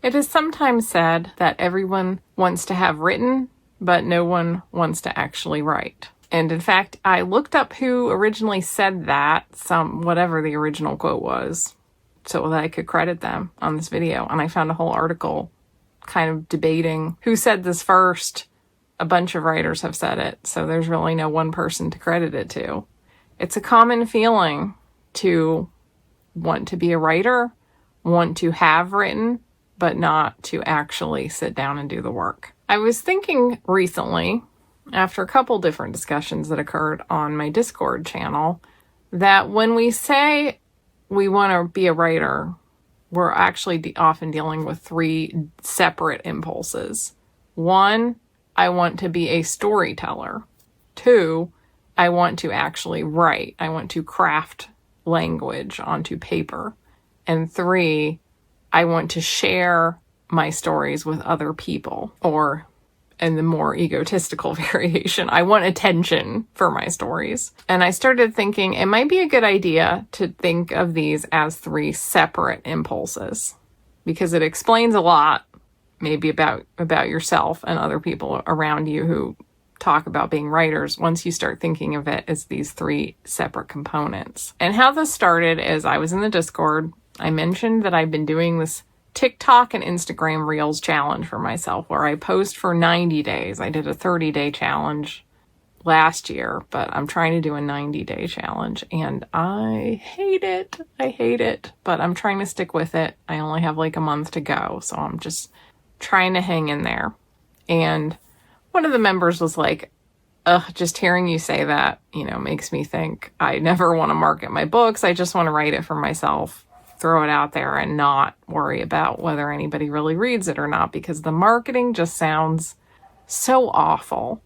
It is sometimes said that everyone wants to have written, but no one wants to actually write. And in fact, I looked up who originally said that, whatever the original quote was, so that I could credit them on this video. And I found a whole article kind of debating who said this first. A bunch of writers have said it, so there's really no one person to credit it to. It's a common feeling to want to be a writer, want to have written, but not to actually sit down and do the work. I was thinking recently, after a couple different discussions that occurred on my Discord channel, that when we say we want to be a writer, we're actually often dealing with three separate impulses. One, I want to be a storyteller. Two, I want to actually write. I want to craft language onto paper. And three, I want to share my stories with other people. Or, in the more egotistical variation, I want attention for my stories. And I started thinking it might be a good idea to think of these as three separate impulses, because it explains a lot, maybe about yourself and other people around you who talk about being writers, once you start thinking of it as these three separate components. And how this started is I was in the Discord. I mentioned that I've been doing this TikTok and Instagram Reels challenge for myself, where I post for 90 days. I did a 30-day challenge last year, but I'm trying to do a 90-day challenge, and I hate it, but I'm trying to stick with it. I only have like a month to go, so I'm just trying to hang in there. And one of the members was like, just hearing you say that, makes me think I never want to market my books. I just want to write it for myself, throw it out there, and not worry about whether anybody really reads it or not, because the marketing just sounds so awful.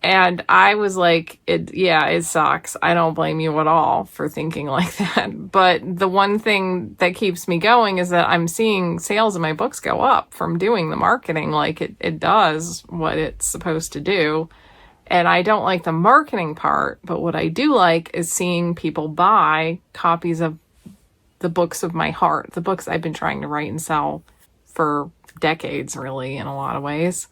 And I was like, it sucks. I don't blame you at all for thinking like that. But the one thing that keeps me going is that I'm seeing sales of my books go up from doing the marketing like it does what it's supposed to do. And I don't like the marketing part, but what I do like is seeing people buy copies of the books of my heart, the books I've been trying to write and sell for decades, really, in a lot of ways.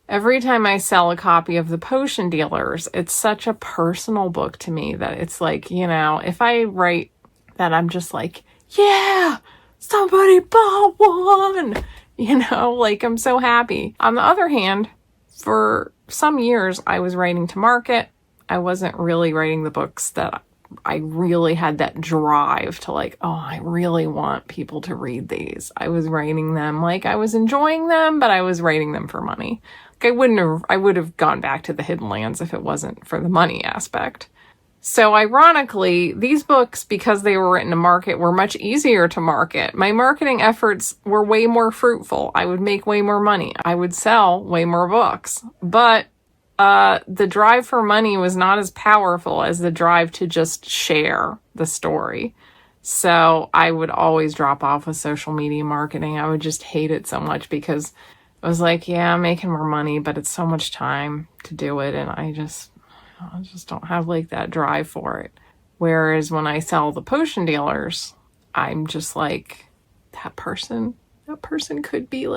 Every time I sell a copy of The Potion Dealers, it's such a personal book to me that it's like, if I write that, I'm just like, yeah, somebody bought one, I'm so happy. On the other hand, for some years, I was writing to market. I wasn't really writing the books that I really had that drive to I really want people to read these. I was writing them like I was enjoying them, but I was writing them for money. I would have gone back to the Hidden Lands if it wasn't for the money aspect. So ironically, these books, because they were written to market, were much easier to market. My marketing efforts were way more fruitful. I would make way more money. I would sell way more books. But the drive for money was not as powerful as the drive to just share the story. So I would always drop off with social media marketing. I would just hate it so much because I was like, yeah, I'm making more money, but it's so much time to do it. And I just don't have that drive for it. Whereas when I sell The Potion Dealers, I'm just like, that person could be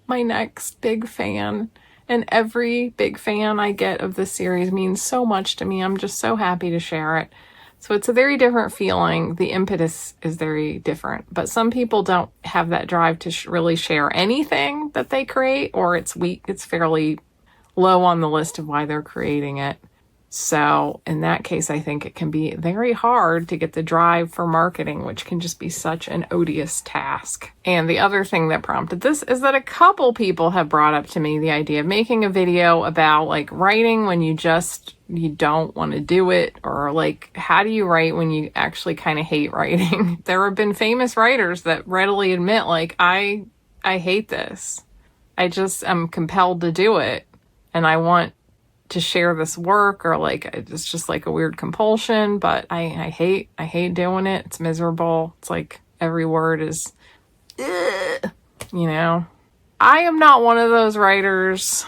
my next big fan. And every big fan I get of this series means so much to me. I'm just so happy to share it. So it's a very different feeling. The impetus is very different. But some people don't have that drive to really share anything that they create, or it's weak. It's fairly low on the list of why they're creating it. So in that case, I think it can be very hard to get the drive for marketing, which can just be such an odious task. And the other thing that prompted this is that a couple people have brought up to me the idea of making a video about writing when you don't want to do it, or how do you write when you actually kind of hate writing? There have been famous writers that readily admit I hate this. I just am compelled to do it, and I want to share this work, or it's just a weird compulsion, but I hate doing it. It's miserable. It's every word is, I am not one of those writers.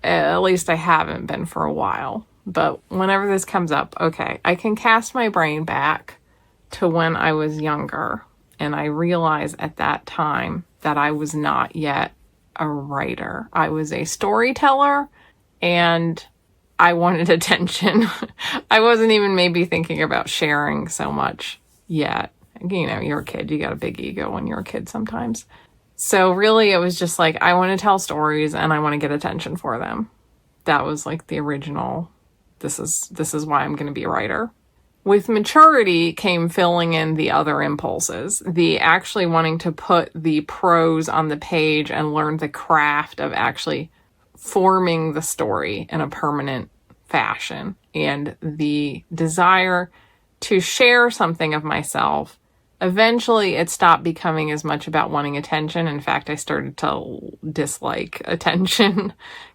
At least I haven't been for a while. But whenever this comes up, okay, I can cast my brain back to when I was younger. And I realize at that time that I was not yet a writer. I was a storyteller, and I wanted attention. I wasn't even maybe thinking about sharing so much yet. You know, you're a kid. You got a big ego when you're a kid sometimes. So really, it was just like, I want to tell stories and I want to get attention for them. That was like the original, this is why I'm going to be a writer. With maturity came filling in the other impulses, the actually wanting to put the prose on the page and learn the craft of actually forming the story in a permanent fashion, and the desire to share something of myself. Eventually, it stopped becoming as much about wanting attention. In fact, I started to dislike attention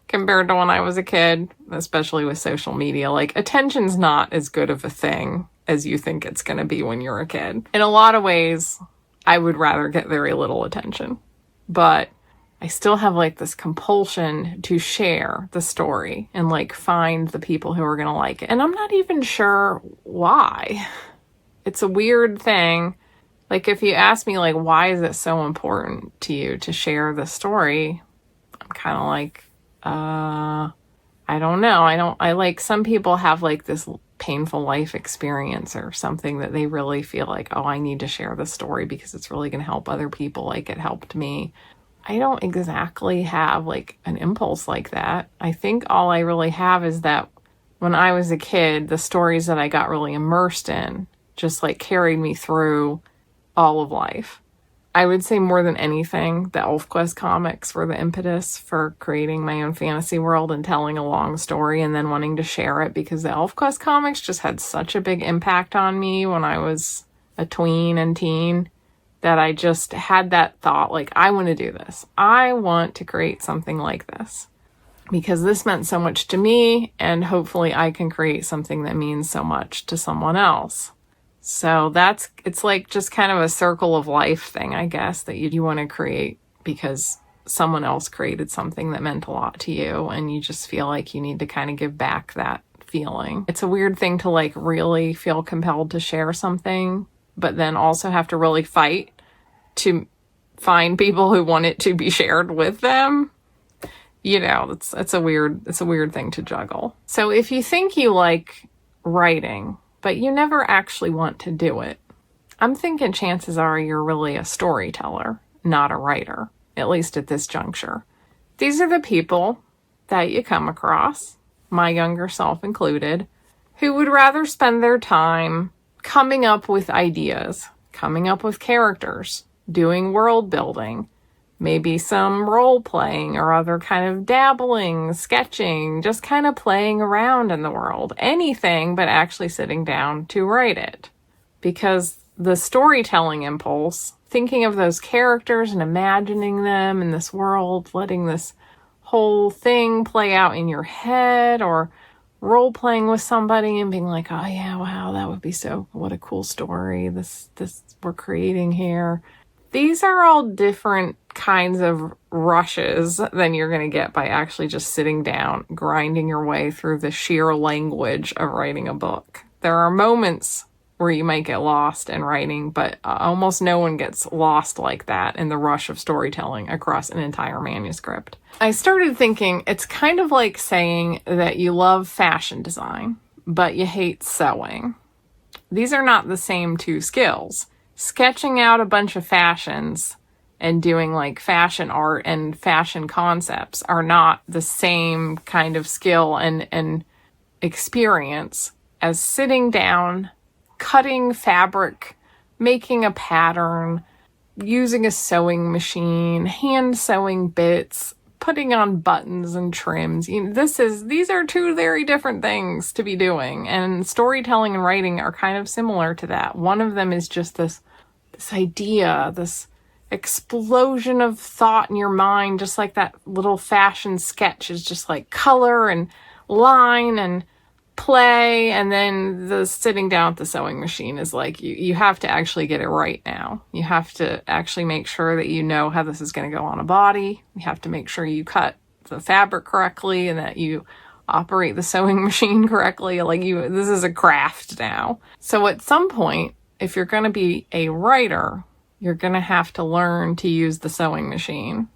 compared to when I was a kid, especially with social media. Like, attention's not as good of a thing as you think it's going to be when you're a kid. In a lot of ways, I would rather get very little attention. But I still have like this compulsion to share the story and like find the people who are going to like it. And I'm not even sure why. It's a weird thing. Like, if you ask me, like, why is it so important to you to share the story? I'm kind of like, I don't know. I like, some people have like this painful life experience or something that they really feel like, oh, I need to share the story because it's really going to help other people like it helped me. I don't exactly have like an impulse like that. I think all I really have is that when I was a kid, the stories that I got really immersed in just like carried me through all of life. I would say more than anything, the ElfQuest comics were the impetus for creating my own fantasy world and telling a long story and then wanting to share it, because the ElfQuest comics just had such a big impact on me when I was a tween and teen that I just had that thought, like, I want to do this. I want to create something like this because this meant so much to me, and hopefully I can create something that means so much to someone else. So it's like just kind of a circle of life thing, I guess, that you want to create because someone else created something that meant a lot to you, and you just feel like you need to kind of give back that feeling. It's a weird thing to like really feel compelled to share something, but then also have to really fight to find people who want it to be shared with them. You know, it's a weird thing to juggle. So if you think you like writing, but you never actually want to do it, I'm thinking chances are you're really a storyteller, not a writer, at least at this juncture. These are the people that you come across, my younger self included, who would rather spend their time coming up with ideas, coming up with characters, doing world building, maybe some role playing or other kind of dabbling, sketching, just kind of playing around in the world. Anything but actually sitting down to write it. Because the storytelling impulse, thinking of those characters and imagining them in this world, letting this whole thing play out in your head, or role playing with somebody and being like, oh yeah, wow, that would be what a cool story this we're creating here. These are all different kinds of rushes than you're going to get by actually just sitting down, grinding your way through the sheer language of writing a book. There are moments where you might get lost in writing, but almost no one gets lost like that in the rush of storytelling across an entire manuscript. I started thinking it's kind of like saying that you love fashion design, but you hate sewing. These are not the same two skills. Sketching out a bunch of fashions and doing like fashion art and fashion concepts are not the same kind of skill and experience as sitting down, cutting fabric, making a pattern, using a sewing machine, hand sewing bits, putting on buttons and trims. These are two very different things to be doing, and storytelling and writing are kind of similar to that. One of them is just this idea, this explosion of thought in your mind, just like that little fashion sketch is just like color and line and play, and then the sitting down at the sewing machine is like you have to actually get it right now. You have to actually make sure that you know how this is going to go on a body. You have to make sure you cut the fabric correctly and that you operate the sewing machine correctly. This is a craft now. So at some point, if you're going to be a writer, you're going to have to learn to use the sewing machine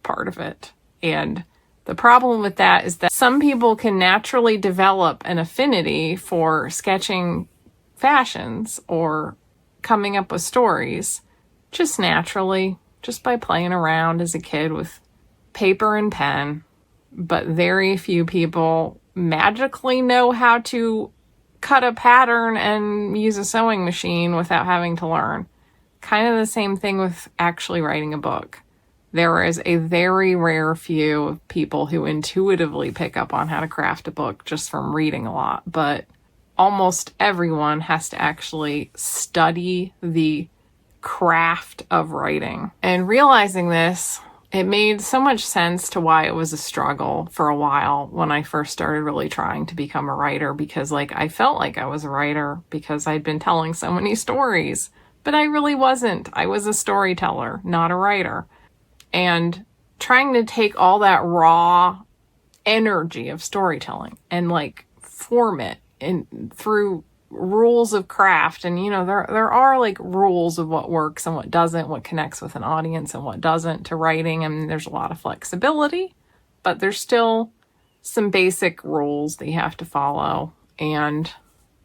part of it. And the problem with that is that some people can naturally develop an affinity for sketching fashions or coming up with stories just naturally, just by playing around as a kid with paper and pen. But very few people magically know how to cut a pattern and use a sewing machine without having to learn. Kind of the same thing with actually writing a book. There is a very rare few of people who intuitively pick up on how to craft a book just from reading a lot, but almost everyone has to actually study the craft of writing. And realizing this, it made so much sense to why it was a struggle for a while when I first started really trying to become a writer, because I felt like I was a writer because I'd been telling so many stories, but I really wasn't. I was a storyteller, not a writer. And trying to take all that raw energy of storytelling and form it through rules of craft. And, there are rules of what works and what doesn't, what connects with an audience and what doesn't to writing. And there's a lot of flexibility, but there's still some basic rules that you have to follow. And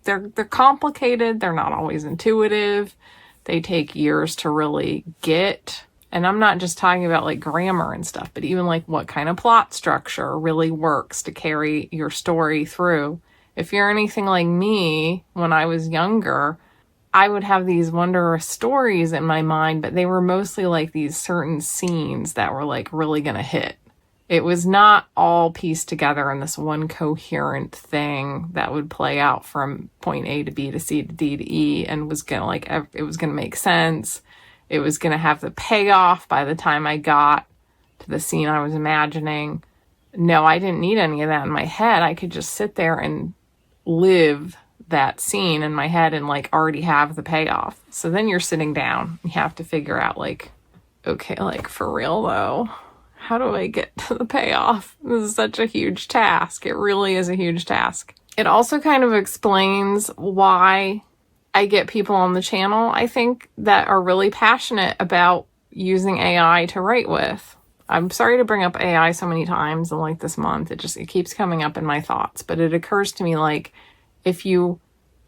they're complicated. They're not always intuitive. They take years to really get. And I'm not just talking about grammar and stuff, but even what kind of plot structure really works to carry your story through. If you're anything like me, when I was younger, I would have these wondrous stories in my mind, but they were mostly these certain scenes that were really going to hit. It was not all pieced together in this one coherent thing that would play out from point A to B to C to D to E and was going to it was going to make sense. It was going to have the payoff by the time I got to the scene I was imagining. No, I didn't need any of that in my head. I could just sit there and live that scene in my head and already have the payoff. So then you're sitting down. You have to figure out okay, for real though, how do I get to the payoff? This is such a huge task. It really is a huge task. It also kind of explains why I get people on the channel, I think, that are really passionate about using AI to write with. I'm sorry to bring up AI so many times in this month. It keeps coming up in my thoughts, but it occurs to me if you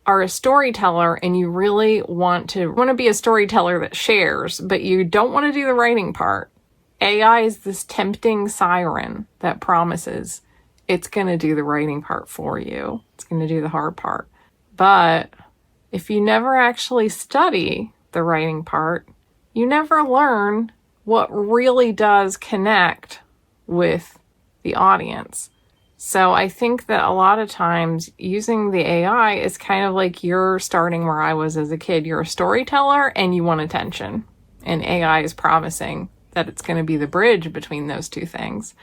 are a storyteller and you really want to be a storyteller that shares, but you don't want to do the writing part, AI is this tempting siren that promises it's going to do the writing part for you. It's going to do the hard part. But if you never actually study the writing part, you never learn what really does connect with the audience. So I think that a lot of times using the AI is kind of you're starting where I was as a kid. You're a storyteller and you want attention. And AI is promising that it's going to be the bridge between those two things.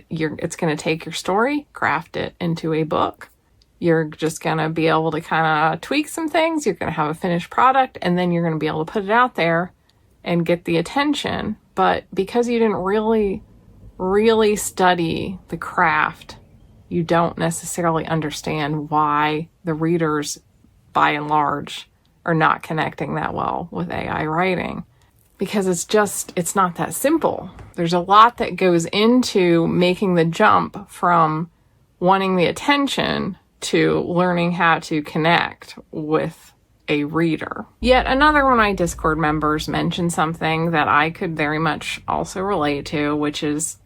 It's going to take your story, craft it into a book. You're just going to be able to kind of tweak some things. You're going to have a finished product, and then you're going to be able to put it out there and get the attention. But because you didn't really study the craft, you don't necessarily understand why the readers, by and large, are not connecting that well with AI writing. Because it's not that simple. There's a lot that goes into making the jump from wanting the attention to learning how to connect with a reader. Yet another one of my Discord members mentioned something that I could very much also relate to, which is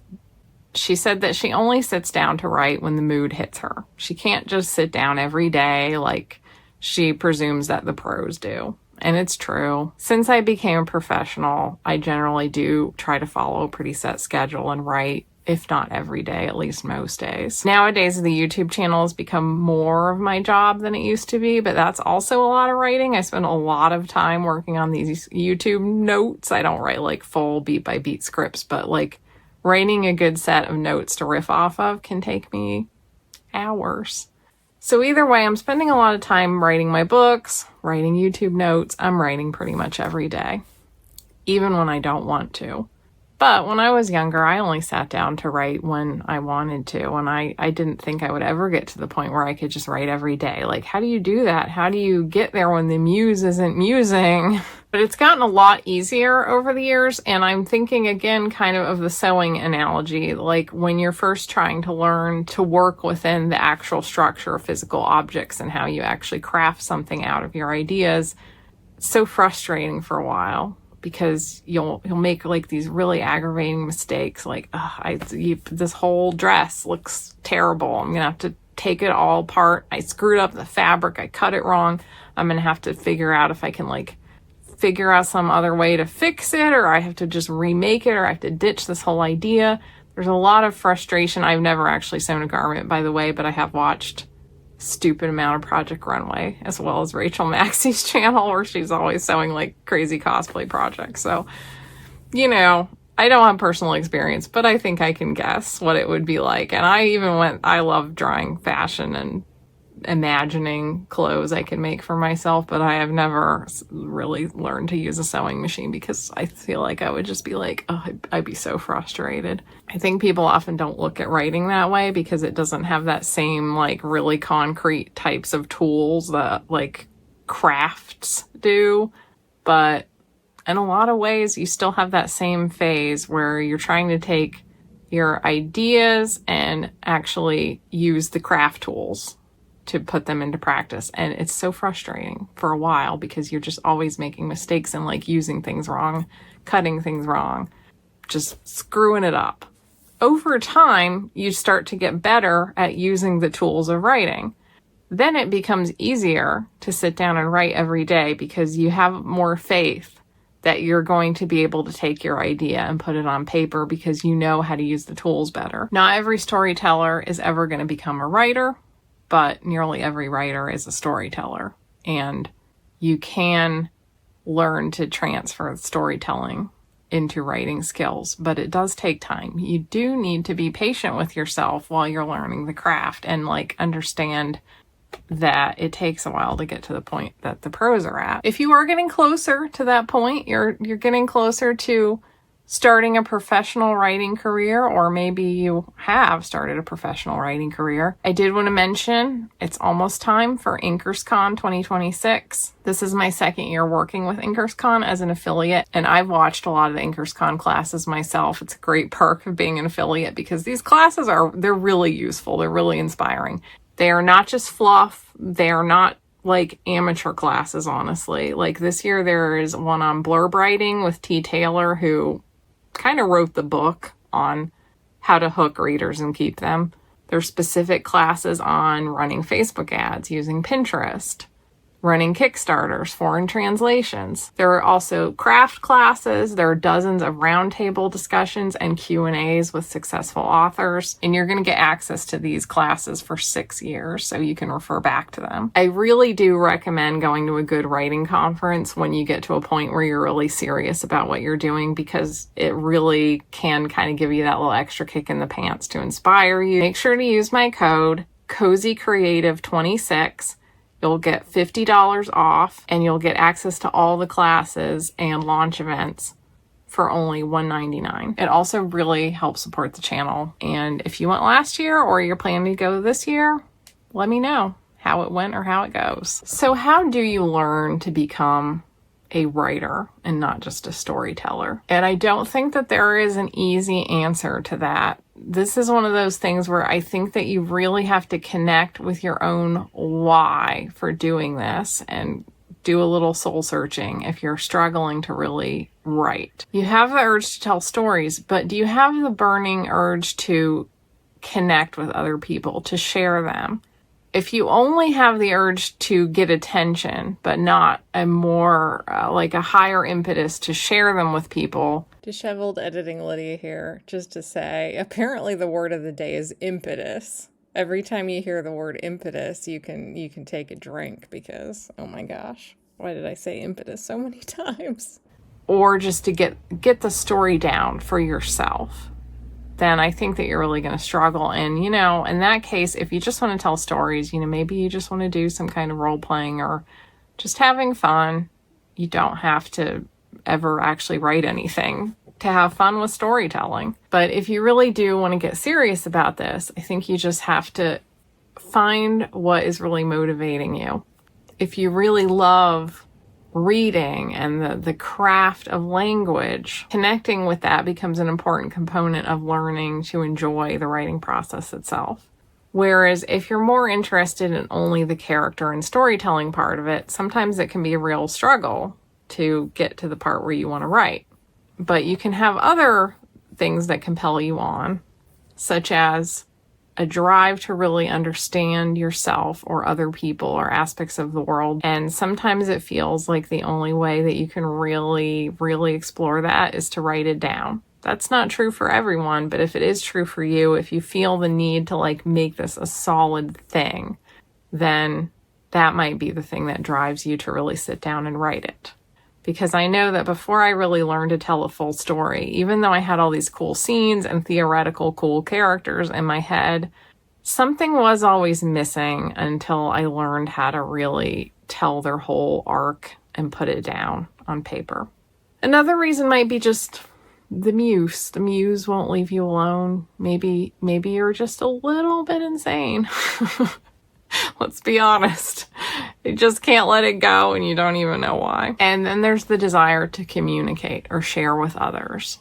she said that she only sits down to write when the mood hits her. She can't just sit down every day like she presumes that the pros do. And it's true. Since I became a professional, I generally do try to follow a pretty set schedule and write, if not every day, at least most days. Nowadays, the YouTube channel has become more of my job than it used to be, but that's also a lot of writing. I spend a lot of time working on these YouTube notes. I don't write full beat by beat scripts, but writing a good set of notes to riff off of can take me hours. So either way, I'm spending a lot of time writing my books, writing YouTube notes. I'm writing pretty much every day, even when I don't want to. But when I was younger, I only sat down to write when I wanted to, and I didn't think I would ever get to the point where I could just write every day. How do you do that? How do you get there when the muse isn't musing? But it's gotten a lot easier over the years, and I'm thinking again kind of the sewing analogy, like when you're first trying to learn to work within the actual structure of physical objects and how you actually craft something out of your ideas. It's so frustrating for a while because you'll make like these really aggravating mistakes, like this whole dress looks terrible. I'm gonna have to take it all apart. I screwed up the fabric. I cut it wrong. I'm gonna have to figure out if I can figure out some other way to fix it, or I have to just remake it, or I have to ditch this whole idea. There's a lot of frustration. I've never actually sewn a garment, by the way, but I have watched a stupid amount of Project Runway, as well as Rachel Maxey's channel, where she's always sewing like crazy cosplay projects. So, I don't have personal experience, but I think I can guess what it would be like. And I love drawing fashion and imagining clothes I can make for myself, but I have never really learned to use a sewing machine because I feel like I would just be like, I'd be so frustrated. I think people often don't look at writing that way because it doesn't have that same like really concrete types of tools that like crafts do. But in a lot of ways, you still have that same phase where you're trying to take your ideas and actually use the craft tools to put them into practice. And it's so frustrating for a while because you're just always making mistakes and like using things wrong, cutting things wrong, just screwing it up. Over time, you start to get better at using the tools of writing. Then it becomes easier to sit down and write every day because you have more faith that you're going to be able to take your idea and put it on paper because you know how to use the tools better. Not every storyteller is ever going to become a writer, but nearly every writer is a storyteller. And you can learn to transfer storytelling into writing skills, but it does take time. You do need to be patient with yourself while you're learning the craft and like understand that it takes a while to get to the point that the pros are at. If you are getting closer to that point, you're getting closer to starting a professional writing career, or maybe you have started a professional writing career. I did want to mention it's almost time for InkersCon 2026. This is my second year working with InkersCon as an affiliate, and I've watched a lot of the InkersCon classes myself. It's a great perk of being an affiliate because these classes they're really useful. They're really inspiring. They are not just fluff. They are not like amateur classes, honestly. Like this year there is one on blurb writing with T. Taylor, who kind of wrote the book on how to hook readers and keep them. There's specific classes on running Facebook ads using Pinterest, running Kickstarters, foreign translations. There are also craft classes. There are dozens of roundtable discussions and Q&As with successful authors. And you're going to get access to these classes for 6 years, so you can refer back to them. I really do recommend going to a good writing conference when you get to a point where you're really serious about what you're doing, because it really can kind of give you that little extra kick in the pants to inspire you. Make sure to use my code CozyCreative26. You'll get $50 off, and you'll get access to all the classes and launch events for only $199. It also really helps support the channel. And if you went last year or you're planning to go this year, let me know how it went or how it goes. So how do you learn to become a writer and not just a storyteller? And I don't think that there is an easy answer to that. This is one of those things where I think that you really have to connect with your own why for doing this and do a little soul searching if you're struggling to really write. You have the urge to tell stories, but do you have the burning urge to connect with other people, to share them? If you only have the urge to get attention, but not a more like a higher impetus to share them with people. Disheveled editing Lydia here, just to say, apparently the word of the day is impetus. Every time you hear the word impetus, you can take a drink because, oh my gosh, why did I say impetus so many times? Or just to get the story down for yourself. Then I think that you're really going to struggle. And, in that case, if you just want to tell stories, maybe you just want to do some kind of role playing or just having fun. You don't have to ever actually write anything to have fun with storytelling. But if you really do want to get serious about this, I think you just have to find what is really motivating you. If you really love reading and the craft of language, connecting with that becomes an important component of learning to enjoy the writing process itself. Whereas if you're more interested in only the character and storytelling part of it, sometimes it can be a real struggle to get to the part where you want to write. But you can have other things that compel you on, such as a drive to really understand yourself or other people or aspects of the world. And sometimes it feels like the only way that you can really, really explore that is to write it down. That's not true for everyone, but if it is true for you, if you feel the need to like make this a solid thing, then that might be the thing that drives you to really sit down and write it. Because I know that before I really learned to tell a full story, even though I had all these cool scenes and theoretical cool characters in my head, something was always missing until I learned how to really tell their whole arc and put it down on paper. Another reason might be just the muse. The muse won't leave you alone. Maybe you're just a little bit insane. Let's be honest. You just can't let it go and you don't even know why. And then there's the desire to communicate or share with others.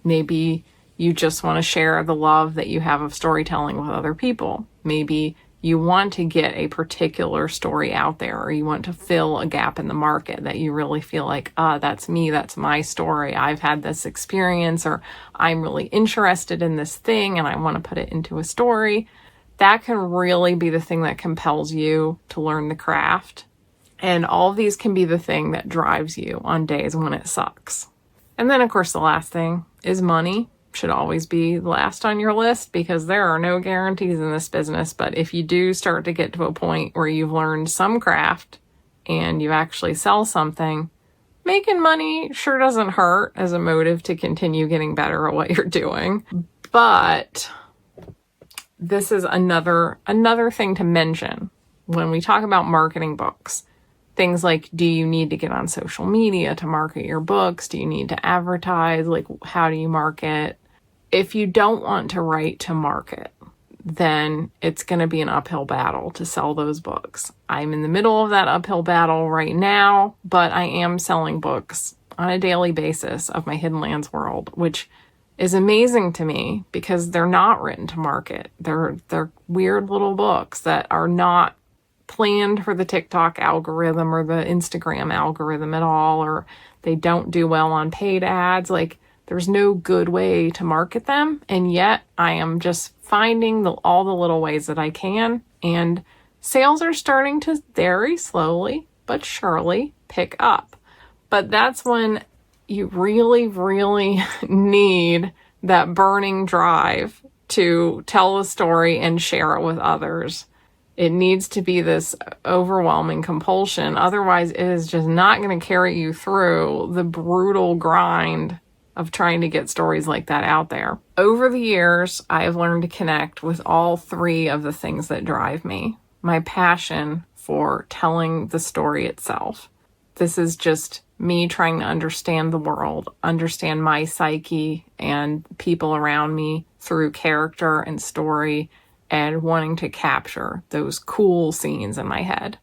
Maybe you just want to share the love that you have of storytelling with other people. Maybe you want to get a particular story out there, or you want to fill a gap in the market that you really feel like, that's me, that's my story. I've had this experience, or I'm really interested in this thing and I want to put it into a story. That can really be the thing that compels you to learn the craft. And all of these can be the thing that drives you on days when it sucks. And then, of course, the last thing is money. Should always be last on your list because there are no guarantees in this business. But if you do start to get to a point where you've learned some craft and you actually sell something, making money sure doesn't hurt as a motive to continue getting better at what you're doing. But this is another thing to mention when we talk about marketing books. Things like, do you need to get on social media to market your books? Do you need to advertise? Like, how do you market? If you don't want to write to market, then it's going to be an uphill battle to sell those books. I'm in the middle of that uphill battle right now, but I am selling books on a daily basis of my Hidden Lands world, which is amazing to me because they're not written to market. They're weird little books that are not planned for the TikTok algorithm or the Instagram algorithm at all, or they don't do well on paid ads. Like, there's no good way to market them. And yet I am just finding all the little ways that I can. And sales are starting to very slowly but surely pick up. But that's when you really, really need that burning drive to tell a story and share it with others. It needs to be this overwhelming compulsion. Otherwise, it is just not going to carry you through the brutal grind of trying to get stories like that out there. Over the years, I have learned to connect with all three of the things that drive me. My passion for telling the story itself. This is just me trying to understand the world, understand my psyche and people around me through character and story, and wanting to capture those cool scenes in my head.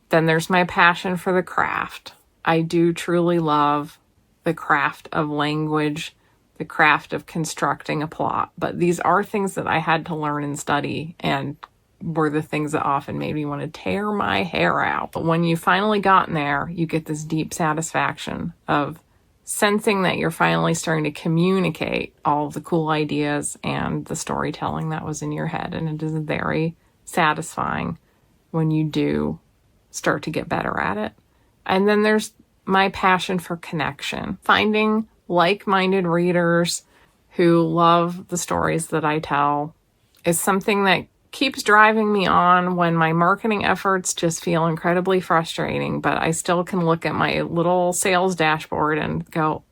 Then there's my passion for the craft. I do truly love the craft of language, the craft of constructing a plot. But these are things that I had to learn and study, and were the things that often made me want to tear my hair out. But when you finally gotten there, you get this deep satisfaction of sensing that you're finally starting to communicate all of the cool ideas and the storytelling that was in your head. And it is very satisfying when you do start to get better at it. And then there's my passion for connection. Finding like-minded readers who love the stories that I tell is something that keeps driving me on when my marketing efforts just feel incredibly frustrating, but I still can look at my little sales dashboard and go,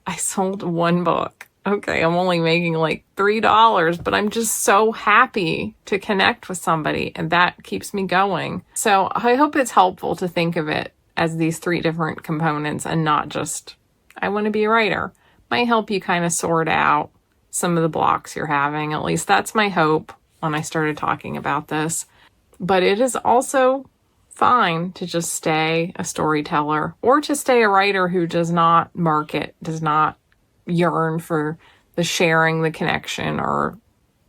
I sold one book. Okay, I'm only making like $3, but I'm just so happy to connect with somebody, and that keeps me going. So I hope it's helpful to think of it as these three different components and not just, I want to be a writer. Might help you kind of sort out some of the blocks you're having. At least that's my hope when I started talking about this. But it is also fine to just stay a storyteller or to stay a writer who does not does not yearn for the sharing, the connection, or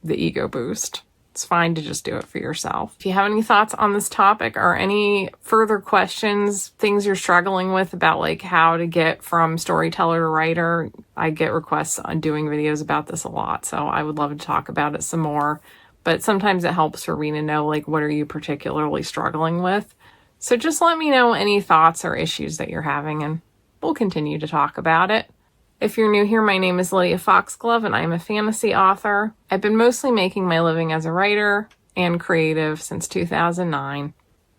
the ego boost. It's fine to just do it for yourself. If you have any thoughts on this topic or any further questions, things you're struggling with about like how to get from storyteller to writer, I get requests on doing videos about this a lot. So I would love to talk about it some more. But sometimes it helps for me to know like what are you particularly struggling with. So just let me know any thoughts or issues that you're having and we'll continue to talk about it. If you're new here, my name is Lydia Foxglove and I'm a fantasy author. I've been mostly making my living as a writer and creative since 2009.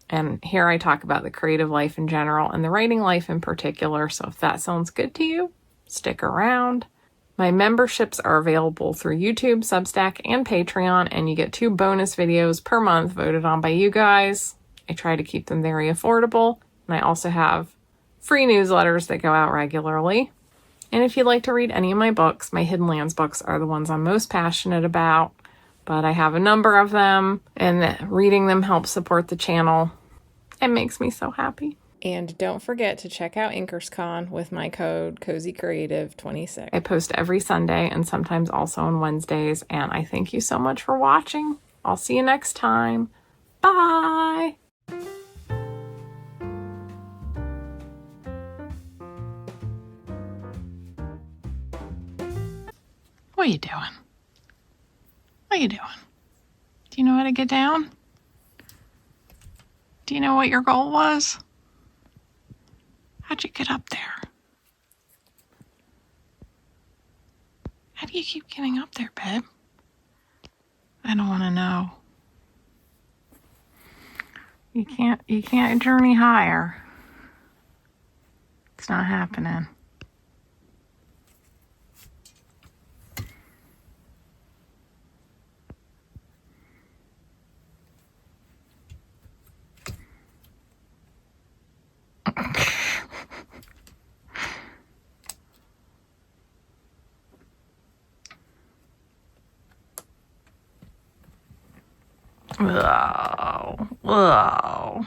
And here I talk about the creative life in general and the writing life in particular. So if that sounds good to you, stick around. My memberships are available through YouTube, Substack, and Patreon, and you get 2 bonus videos per month voted on by you guys. I try to keep them very affordable, and I also have free newsletters that go out regularly. And if you'd like to read any of my books, my Hidden Lands books are the ones I'm most passionate about, but I have a number of them, and reading them helps support the channel. It makes me so happy. And don't forget to check out InkersCon with my code CozyCreative26. I post every Sunday and sometimes also on Wednesdays, and I thank you so much for watching. I'll see you next time. Bye! What are you doing? What are you doing? Do you know how to get down? Do you know what your goal was? How'd you get up there? How do you keep getting up there, babe? I don't want to know. You can't journey higher. It's not happening. Whoa. Whoa.